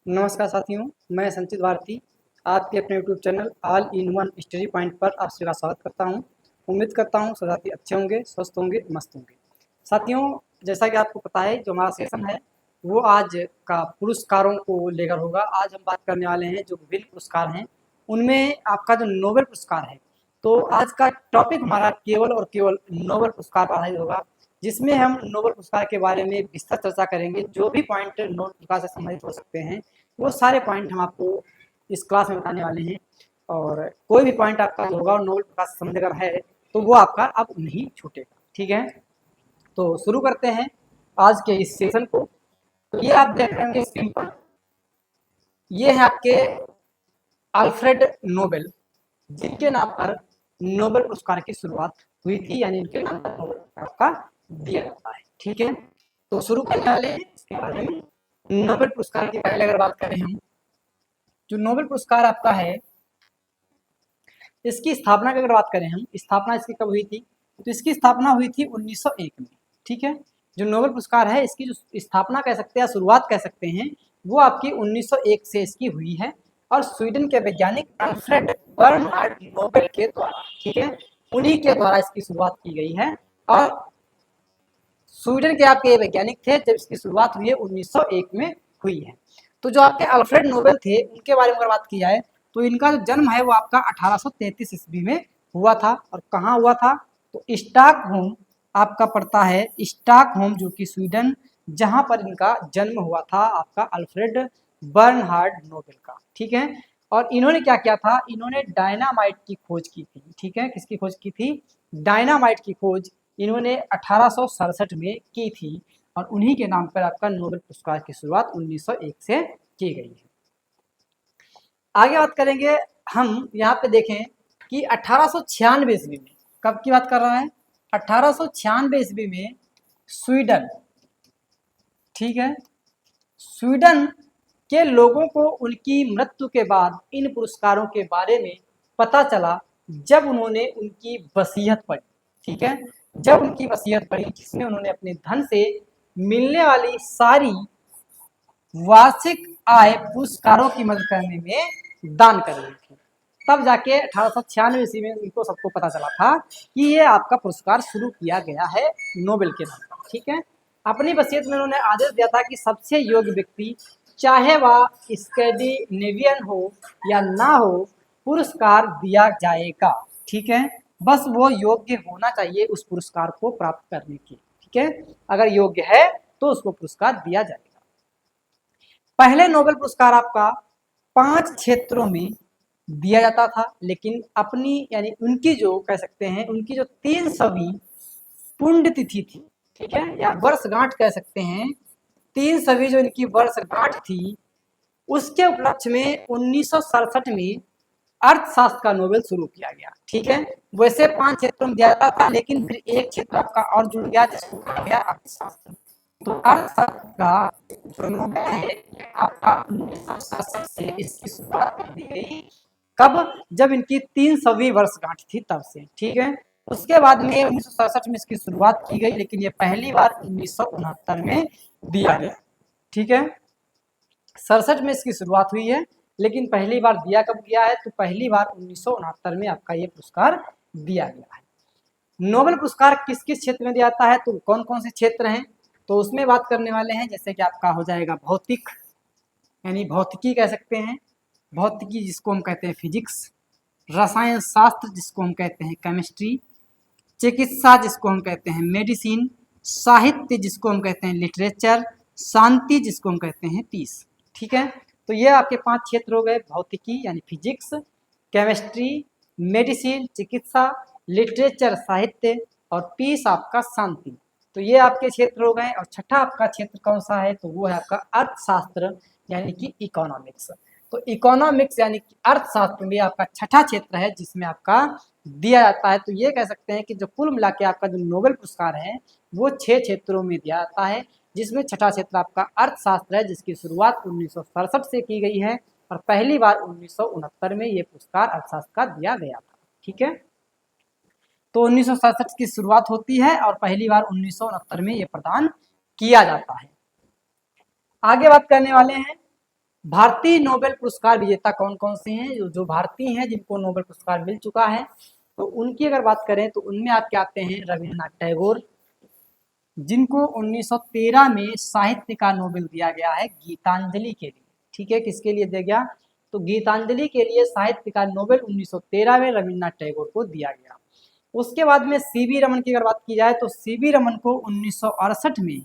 नमस्कार साथियों, मैं संचित भारती आपके अपने YouTube channel all in one study point पर आप सभी का स्वागत करता हूं। उम्मीद करता हूं सब साथी अच्छे होंगे, स्वस्थ होंगे, मस्त होंगे। साथियों, जैसा कि आपको पता है जो हमारा सेशन है वो आज का पुरस्कारों को लेकर होगा। आज हम बात करने वाले हैं जो विभिन्न पुरस्कार हैं उनमें आपका जो नोबेल पुरस्कार है। तो आज का टॉपिक हमारा केवल और केवल नोबेल पुरस्कार पर आधारित होगा, जिसमें हम नोबेल पुरस्कार के बारे में विस्तृत चर्चा करेंगे। जो भी पॉइंट नोबेल पुरस्कार से संबंधित हो सकते हैं वो सारे पॉइंट हम आपको इस क्लास में बताने वाले हैं। और कोई भी पॉइंट आपका होगा और नोबेल प्रकाश से संबंधित अगर है तो वो आपका अब नहीं छूटेगा। ठीक है, तो शुरू करते हैं आज के इस सेशन को। तो ये आप देख रहे होंगे स्क्रीन पर, ये है आपके अल्फ्रेड नोबेल, जिनके नाम पर नोबेल पुरस्कार की शुरुआत हुई थी, यानी इनके नाम पर नोबेल पुरस्कार का दिया जाता है। ठीक है, तो शुरू करने वाले हैं इसके बारे में। नोबेल पुरस्कार की पहले अगर बात करें हम, जो नोबेल पुरस्कार आपका है इसकी स्थापना की अगर बात करें हम, स्थापना इसकी कब हुई थी? तो इसकी स्थापना हुई थी 1901 में। ठीक है, जो नोबेल पुरस्कार है इसकी जो स्थापना कह सकते हैं, शुरुआत कह सकते हैं, वो आपकी 1901 से इसकी हुई है और स्वीडन के वैज्ञानिक अल्फ्रेड बर्नहार्ड नोबेल के द्वारा, ठीक है, उन्हीं के द्वारा इसकी शुरुआत की गई है। और स्वीडन के आपके वैज्ञानिक थे जब इसकी शुरुआत हुई है 1901 में हुई है। तो जो आपके अल्फ्रेड नोबेल थे उनके बारे में अगर बात की जाए तो इनका जो जन्म है वो आपका 1833 ईस्वी में हुआ था। और कहाँ हुआ था? तो स्टॉकहोम आपका पड़ता है, स्टॉकहोम जो कि स्वीडन, जहां पर इनका जन्म हुआ था आपका अल्फ्रेड बर्नहार्ड नोबेल का। ठीक है, और इन्होंने क्या किया था? इन्होंने डायनामाइट की खोज की थी। ठीक है, किसकी खोज की थी? डायनामाइट की खोज इन्होंने 1867 में की थी और उन्हीं के नाम पर आपका नोबेल पुरस्कार की शुरुआत 1901 से की गई है। आगे बात करेंगे हम, यहाँ पे देखें कि 1896 ईस्वी में, कब की बात कर रहा है? 1896 ईस्वी में स्वीडन, ठीक है, स्वीडन के लोगों को उनकी मृत्यु के बाद इन पुरस्कारों के बारे में पता चला जब उन्होंने उनकी वसीयत पढ़ी। ठीक है, जब उनकी वसीयत पढ़ी जिसमें उन्होंने अपने धन से मिलने वाली सारी वार्षिक आय पुरस्कारों की मदद करने में दान कर दी थी, तब जाके 1896 ईस्वी में उनको सबको पता चला था कि ये आपका पुरस्कार शुरू किया गया है नोबेल के नाम पर। ठीक है, अपनी वसीयत में उन्होंने आदेश दिया था कि सबसे योग्य व्यक्ति, चाहे वह स्कैंडिनेवियन हो या ना हो, पुरस्कार दिया जाएगा। ठीक है, बस वो योग्य होना चाहिए उस पुरस्कार को प्राप्त करने की। ठीक है, अगर योग्य है तो उसको पुरस्कार दिया जाएगा। पहले नोबेल पुरस्कार आपका 5 क्षेत्रों में दिया जाता था, लेकिन अपनी यानी उनकी जो कह सकते हैं उनकी जो 300वीं पुण्यतिथि थी, ठीक है, या वर्षगांठ कह सकते हैं, 300वीं जो इनकी वर्षगांठ थी उसके उपलक्ष्य में 1967 में अर्थशास्त्र का नोबेल शुरू किया गया। ठीक है, वैसे 5 क्षेत्रों में दिया जाता था, लेकिन फिर एक क्षेत्र आपका और जुड़ गया जिसको कहा गया अर्थशास्त्र। तो अर्थशास्त्र का जो नोबेल है आपका 1967 से इसकी शुरुआत कर दी गई। कब? जब इनकी 300वीं वर्षगांठ थी तब से। ठीक है, उसके बाद में 1967 में इसकी शुरुआत की गई, लेकिन ये पहली बार 1969 में दिया गया। ठीक है, 67 में इसकी शुरुआत हुई है, लेकिन पहली बार दिया कब गया है? तो पहली बार 1969 में आपका ये पुरस्कार दिया गया है। नोबेल पुरस्कार किस किस क्षेत्र में दिया जाता है? तो कौन कौन से क्षेत्र हैं? तो उसमें बात करने वाले हैं, जैसे कि आपका हो जाएगा भौतिक, यानी भौतिकी कह सकते हैं, भौतिकी जिसको हम कहते हैं फिजिक्स, रसायन शास्त्र जिसको हम कहते हैं केमिस्ट्री, चिकित्सा जिसको हम कहते हैं मेडिसिन, साहित्य जिसको हम कहते हैं लिटरेचर, शांति जिसको हम कहते हैं पीस। ठीक है, तो ये आपके 5 क्षेत्र हो गए, भौतिकी यानी फिजिक्स, केमिस्ट्री, मेडिसिन चिकित्सा, लिटरेचर साहित्य और पीस आपका शांति। तो ये आपके क्षेत्र हो गए। और छठा आपका क्षेत्र कौन सा है? तो वो है आपका अर्थशास्त्र यानी कि इकोनॉमिक्स। तो इकोनॉमिक्स यानी कि अर्थशास्त्र में आपका छठा क्षेत्र है जिसमें आपका दिया जाता है। तो ये कह सकते हैं कि जो कुल मिला के आपका जो नोबेल पुरस्कार है वो 6 क्षेत्रों में दिया जाता है, जिसमें छठा क्षेत्र आपका अर्थशास्त्र है जिसकी शुरुआत 1967 से की गई है और पहली बार 1969 में ये पुरस्कार अर्थशास्त्र का दिया गया था। ठीक है, तो 1967 की शुरुआत होती है और पहली बार 1969 में ये प्रदान किया जाता है। आगे बात करने वाले हैं भारतीय नोबेल पुरस्कार विजेता कौन कौन से हैं? जो भारतीय हैं जिनको नोबेल पुरस्कार मिल चुका है, तो उनकी अगर बात करें तो उनमें आपके आते हैं रविन्द्रनाथ टैगोर, जिनको 1913 में साहित्य का नोबेल दिया गया है गीतांजलि के लिए। ठीक है, किसके लिए दिया गया? तो गीतांजलि के लिए साहित्य का नोबेल 1913 में रविन्द्रनाथ टैगोर को दिया गया। उसके बाद में सीवी रमन की अगर बात की जाए तो सीवी रमन को 1968 में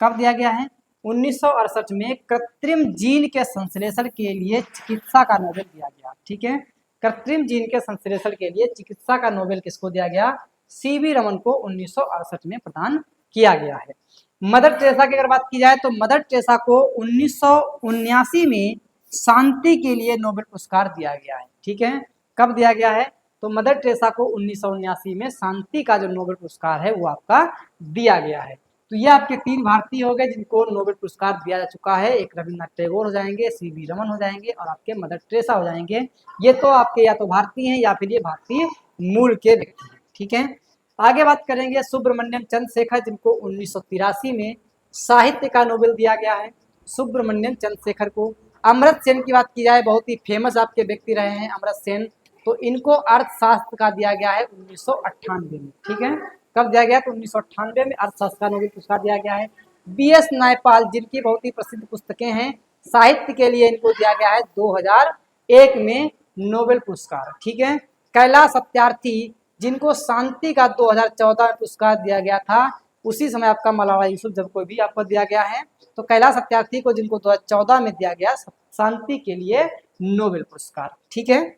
कब दिया गया है? 1968 में कृत्रिम जीन के संश्लेषण के लिए चिकित्सा का नोबेल दिया गया। ठीक है, कृत्रिम जीन के संश्लेषण के लिए चिकित्सा का नोबेल किसको दिया गया? सीवी रमन को 1968 में प्रदान किया गया है। मदर टेरेसा की अगर बात की जाए तो मदर टेरेसा को 1979 में शांति के लिए नोबेल पुरस्कार दिया गया है। ठीक है, कब दिया गया है? तो मदर टेरेसा को 1979 में शांति का जो नोबेल पुरस्कार है वो आपका दिया गया है। तो ये आपके 3 भारतीय हो गए जिनको नोबेल पुरस्कार दिया जा चुका है। एक रविन्द्रनाथ टैगोर हो जाएंगे, सीवी रमन हो जाएंगे और आपके मदर टेरेसा हो जाएंगे। ये तो आपके या तो भारतीय हैं या फिर ये भारतीय मूल के व्यक्ति हैं। ठीक है, आगे बात करेंगे सुब्रमण्यम चंद्रशेखर, जिनको 1983 में साहित्य का नोबेल दिया गया है। सुब्रमण्यम चंद्रशेखर को। अमर्त्य सेन की बात की जाए, बहुत ही फेमस आपके व्यक्ति रहे हैं अमर्त्य सेन, तो इनको अर्थशास्त्र का दिया गया है 1998 में। ठीक है, कब दिया गया? तो 1998 में अर्थशास्त्र का नोबेल पुरस्कार दिया गया है। BS नायपाल, जिनकी बहुत ही प्रसिद्ध पुस्तकें हैं, साहित्य के लिए इनको दिया गया है 2001 में नोबेल पुरस्कार। ठीक है, कैलाश सत्यार्थी, जिनको शांति का 2014 में पुरस्कार दिया गया था, उसी समय आपका मलाला यूसुफजई को भी आपको दिया गया है। तो कैलाश सत्यार्थी को जिनको 2014 में दिया गया शांति के लिए नोबेल पुरस्कार। ठीक है,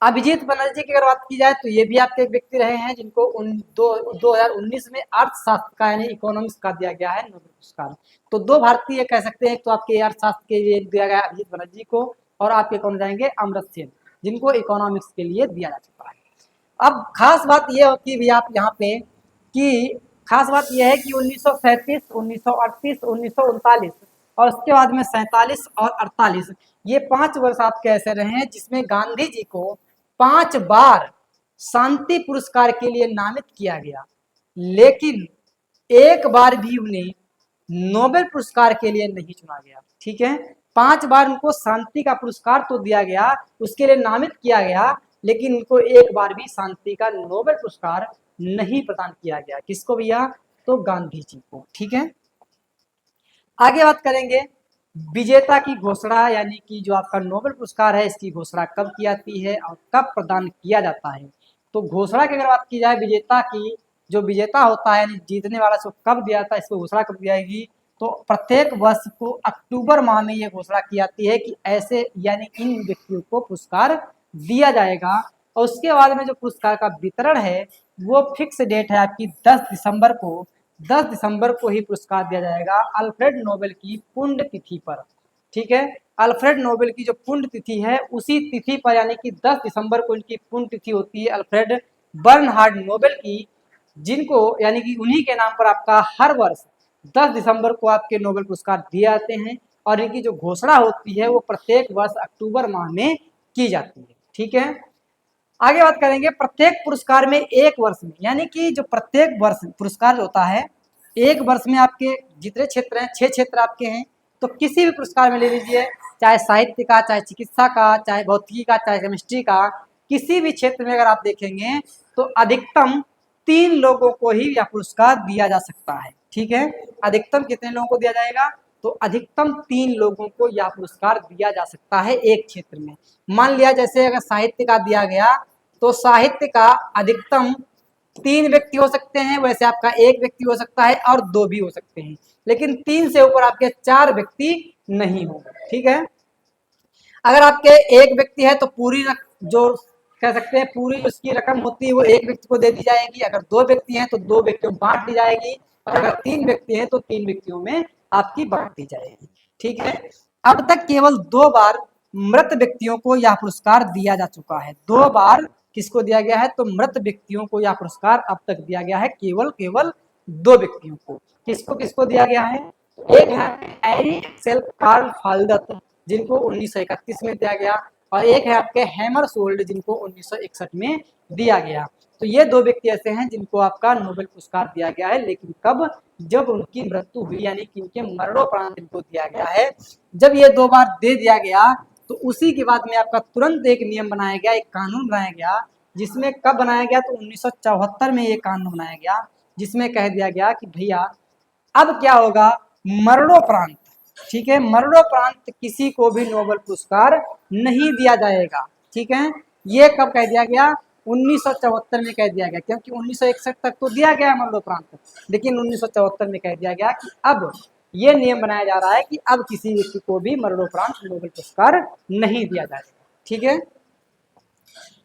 अभिजीत बनर्जी की अगर बात की जाए तो ये भी आपके एक व्यक्ति रहे हैं जिनको 2019 में अर्थशास्त्र का यानी इकोनॉमिक्स का दिया गया है नोबेल पुरस्कार। तो 2 भारतीय कह सकते हैं, तो आपके अर्थशास्त्र के लिए दिया गया अभिजीत बनर्जी को, और आपके कौन जाएंगे? अमर्त्य सेन, जिनको इकोनॉमिक्स के लिए दिया जा चुका है। अब खास बात यह होती है भी आप यहाँ पे कि खास बात यह है कि 1937, 1938, 1939 और उसके बाद में 47 और 48 ये 5 वर्ष आपके ऐसे रहे हैं जिसमें गांधी जी को 5 बार शांति पुरस्कार के लिए नामित किया गया, लेकिन एक बार भी उन्हें नोबेल पुरस्कार के लिए नहीं चुना गया। ठीक है, 5 बार उनको शांति का पुरस्कार तो दिया गया, उसके लिए नामित किया गया, लेकिन उनको एक बार भी शांति का नोबेल पुरस्कार नहीं प्रदान किया गया। किसको भैया? तो गांधी जी को। ठीक है, आगे बात करेंगे विजेता की घोषणा, यानी कि जो आपका नोबेल पुरस्कार है इसकी घोषणा कब की जाती है और कब प्रदान किया जाता है। तो घोषणा की अगर बात की जाए विजेता की, जो विजेता होता है यानी जीतने वाला इसको कब दिया जाता है, इसको घोषणा कब दी जाएगी? तो प्रत्येक वर्ष को अक्टूबर माह में ये घोषणा की जाती है कि ऐसे यानी इन व्यक्तियों को पुरस्कार दिया जाएगा। और उसके बाद में जो पुरस्कार का वितरण है वो फिक्स डेट है आपकी 10 दिसंबर को। 10 दिसंबर को ही पुरस्कार दिया जाएगा अल्फ्रेड नोबेल की पुण्य तिथि पर। ठीक है, अल्फ्रेड नोबेल की जो पुण्य तिथि है उसी तिथि पर यानी कि 10 दिसंबर को इनकी पुण्य तिथि होती है अल्फ्रेड बर्नहार्ड नोबेल की, जिनको यानी कि उन्हीं के नाम पर आपका हर वर्ष 10 दिसंबर को आपके नोबेल पुरस्कार दिए जाते हैं और इनकी जो घोषणा होती है वो प्रत्येक वर्ष अक्टूबर माह में की जाती है। ठीक है, आगे बात करेंगे प्रत्येक पुरस्कार में एक वर्ष में, यानी कि जो प्रत्येक वर्ष पुरस्कार होता है एक वर्ष में आपके जितने क्षेत्र हैं 6 क्षेत्र आपके हैं, तो किसी भी पुरस्कार में ले लीजिए, चाहे साहित्य का, चाहे चिकित्सा का, चाहे भौतिकी का, चाहे केमिस्ट्री का, किसी भी क्षेत्र में अगर आप देखेंगे तो अधिकतम 3 लोगों को ही यह पुरस्कार दिया जा सकता है। ठीक है, अधिकतम कितने लोगों को दिया जाएगा? तो अधिकतम 3 लोगों को यह पुरस्कार दिया जा सकता है एक क्षेत्र में। मान लिया जैसे अगर साहित्य का दिया गया तो साहित्य का अधिकतम 3 व्यक्ति हो सकते हैं, वैसे आपका 1 व्यक्ति हो सकता है और 2 भी हो सकते हैं, लेकिन 3 से ऊपर आपके 4 व्यक्ति नहीं होंगे। ठीक है, अगर आपके 1 व्यक्ति है तो पूरी जो कह सकते हैं पूरी उसकी रकम होती है वो 1 व्यक्ति को दे दी जाएगी। अगर 2 व्यक्ति हैं तो 2 व्यक्तियों में बांट दी जाएगी, और अगर 3 व्यक्ति हैं तो 3 व्यक्तियों में आपकी बांट दी जाएगी। ठीक है, अब तक केवल 2 बार मृत व्यक्तियों को यह पुरस्कार दिया जा चुका है। 2 बार किसको दिया गया है? तो मृत व्यक्तियों को यह पुरस्कार अब तक दिया गया है, केवल 2 व्यक्तियों को। किसको किसको दिया गया है? एक है एरिक कार्ल फाल्दत, जिनको 1931 में दिया गया, और एक है आपके हैमरसोल्ड, जिनको 1961 में दिया गया। तो ये दो व्यक्ति ऐसे हैं जिनको आपका नोबेल पुरस्कार दिया गया है, लेकिन कब? जब उनकी मृत्यु हुई, यानी कि उनके मरणोपरांत इनको दिया गया है। जब ये 2 बार दे दिया गया तो उसी के बाद में आपका तुरंत एक नियम बनाया गया, एक कानून बनाया गया, जिसमें कब बनाया गया? तो 1974 में ये कानून बनाया गया, जिसमें कह दिया गया कि भैया अब क्या होगा? मरणोपरांत, ठीक है, मरणोपरांत किसी को भी नोबेल पुरस्कार नहीं दिया जाएगा, ठीक है। ये कब कह दिया गया? 1974 में कह दिया गया, क्योंकि 1961 तक तो दिया गया मरणोपरांत, लेकिन 1974 में कह दिया गया कि अब ये नियम बनाया जा रहा है कि अब किसी व्यक्ति को भी मरणोपरांत नोबेल पुरस्कार नहीं दिया जाएगा, ठीक है।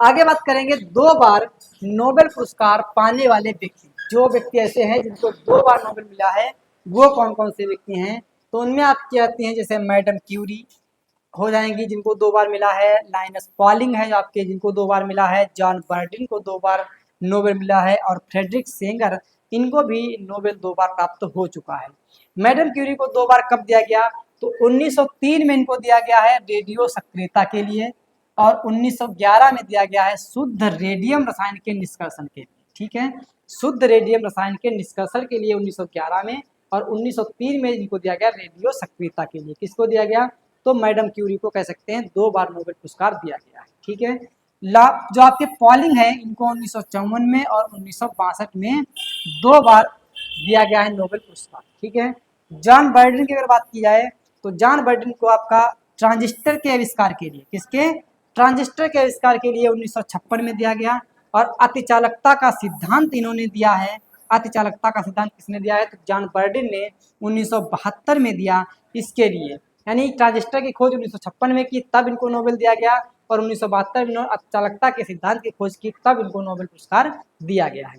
आगे बात करेंगे 2 बार नोबेल पुरस्कार पाने वाले व्यक्ति। जो व्यक्ति ऐसे हैं जिनको 2 बार नोबेल मिला है, वो कौन कौन से व्यक्ति हैं? तो उनमें आप क्या आती हैं, जैसे मैडम क्यूरी हो जाएंगी जिनको 2 बार मिला है, लाइनस पॉलिंग है आपके जिनको 2 बार मिला है, जॉन बर्डिन को 2 बार नोबेल मिला है, और फ्रेडरिक सेंगर इनको भी नोबेल 2 बार प्राप्त हो चुका है। मैडम क्यूरी को 2 बार कब दिया गया? तो 1903 में इनको दिया गया है रेडियो सक्रियता के लिए, और 1911 में दिया गया है शुद्ध रेडियम रसायन के निष्कर्षण के लिए, ठीक है। शुद्ध रेडियम रसायन के निष्कर्षण के लिए 1911 में, और 1903 में इनको दिया गया रेडियो सक्रियता के लिए। किसको दिया गया? तो मैडम क्यूरी को कह सकते हैं 2 बार नोबेल पुरस्कार दिया गया है, ठीक है। जो आपके पॉलिंग है इनको 1954 में और 1962 में 2 बार दिया गया है नोबेल पुरस्कार, ठीक है। जॉन बर्डिन की अगर बात की जाए तो जॉन बर्डिन को आपका ट्रांजिस्टर के आविष्कार के लिए, किसके? ट्रांजिस्टर के आविष्कार के लिए 1956 में दिया गया, और अतिचालकता का सिद्धांत इन्होंने दिया है। अतिचालकता का सिद्धांत किसने दिया है? तो जॉन बर्डिन ने 1972 में दिया इसके लिए, यानी ट्रांजिस्टर की खोज 1956 में की, तब इनको नोबेल दिया गया, और 1972 में अतिचालकता के सिद्धांत की खोज की, तब इनको नोबेल पुरस्कार दिया गया है।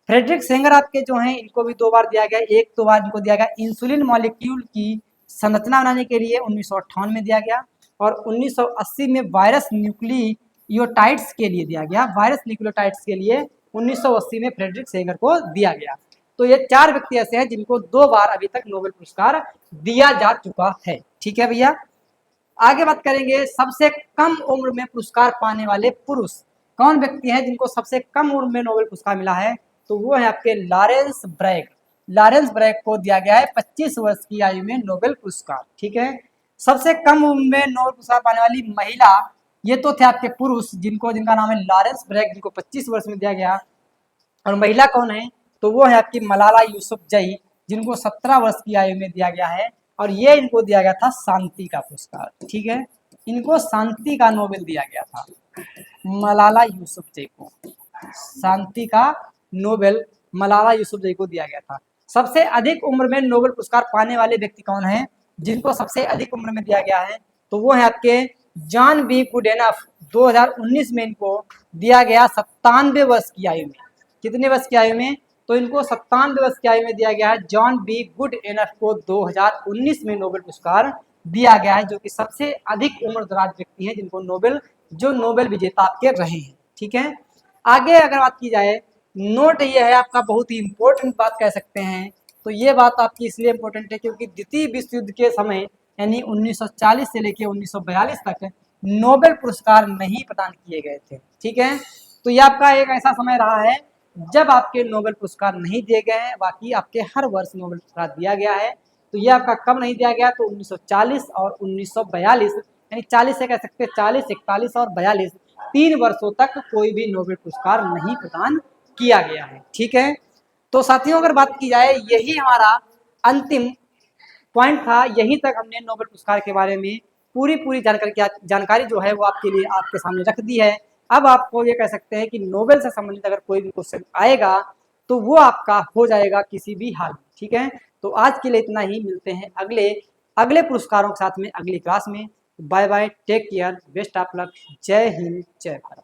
फ्रेडरिक सेंगर आपके जो हैं इनको भी 2 बार दिया गया। एक 2 बार इनको दिया गया इंसुलिन मॉलिक्यूल की संरचना बनाने के लिए 1958 में दिया गया, और 1980 में वायरस न्यूक्लियोटाइड्स के लिए दिया गया। वायरस न्यूक्लियोटाइड्स के लिए 1980 में फ्रेडरिक सेंगर को दिया गया। तो ये 4 व्यक्ति ऐसे हैं जिनको 2 बार अभी तक नोबेल पुरस्कार दिया जा चुका है, ठीक है भैया। आगे बात करेंगे सबसे कम उम्र में पुरस्कार पाने वाले पुरुष कौन व्यक्ति हैं जिनको सबसे कम उम्र में नोबेल पुरस्कार मिला है? तो वो है आपके लॉरेंस ब्रैग। लॉरेंस ब्रैग को दिया गया है 25 वर्ष की आयु में नोबेल पुरस्कार, ठीक है। सबसे कम उम्र में नोबेल पुरस्कार पाने वाली महिला, ये तो थे आपके पुरुष जिनका नाम है लॉरेंस ब्रैग, जिनको 25 वर्ष में दिया गया। और महिला कौन है? तो वो है आपकी मलाला यूसुफजई, जिनको 17 वर्ष की आयु में दिया गया है, और ये इनको दिया गया था शांति का पुरस्कार, ठीक है। इनको शांति का नोबेल दिया गया था, मलाला यूसुफजई को शांति का नोबेल मलाला यूसुफजई को दिया गया था। सबसे अधिक उम्र में नोबेल पुरस्कार पाने वाले व्यक्ति कौन है जिनको सबसे अधिक उम्र में दिया गया है? तो वो है आपके जॉन बी गुडेनफ। 2019 में इनको दिया गया 97 वर्ष की आयु में। कितने वर्ष की आयु में? तो इनको 97 वर्ष की आयु में दिया गया है। जॉन बी गुडेनफ को 2019 में नोबेल पुरस्कार दिया गया है, जो कि सबसे अधिक उम्रदराज व्यक्ति हैं जिनको नोबेल विजेता आपके रहे हैं, ठीक है। आगे अगर बात की जाए, नोट ये है आपका बहुत ही इंपॉर्टेंट बात कह सकते हैं। तो ये बात आपकी इसलिए इम्पोर्टेंट है क्योंकि द्वितीय विश्व युद्ध के समय यानी 1940 से लेकर 1942 तक नोबेल पुरस्कार नहीं प्रदान किए गए थे, ठीक है। तो ये आपका एक ऐसा समय रहा है जब आपके नोबेल पुरस्कार नहीं दिए गए हैं, बाकी आपके हर वर्ष नोबेल पुरस्कार दिया गया है। तो ये आपका कब नहीं दिया गया? तो 1940 और 1942, यानी 40 से कह सकते हैं 40, 41 और 42, 3 वर्षों तक कोई भी नोबेल पुरस्कार नहीं प्रदान किया गया है, ठीक है। तो साथियों अगर बात की जाए, यही हमारा अंतिम पॉइंट था। यहीं तक हमने नोबेल पुरस्कार के बारे में पूरी जानकारी जो है वो आपके लिए आपके सामने रख दी है। अब आपको ये कह सकते हैं कि नोबेल से संबंधित अगर कोई भी क्वेश्चन आएगा तो वो आपका हो जाएगा किसी भी हाल में, ठीक है। तो आज के लिए इतना ही, मिलते हैं अगले पुरस्कारों के साथ में अगली क्लास में। Bye bye, take care, best of luck, जय हिंद, जय भारत।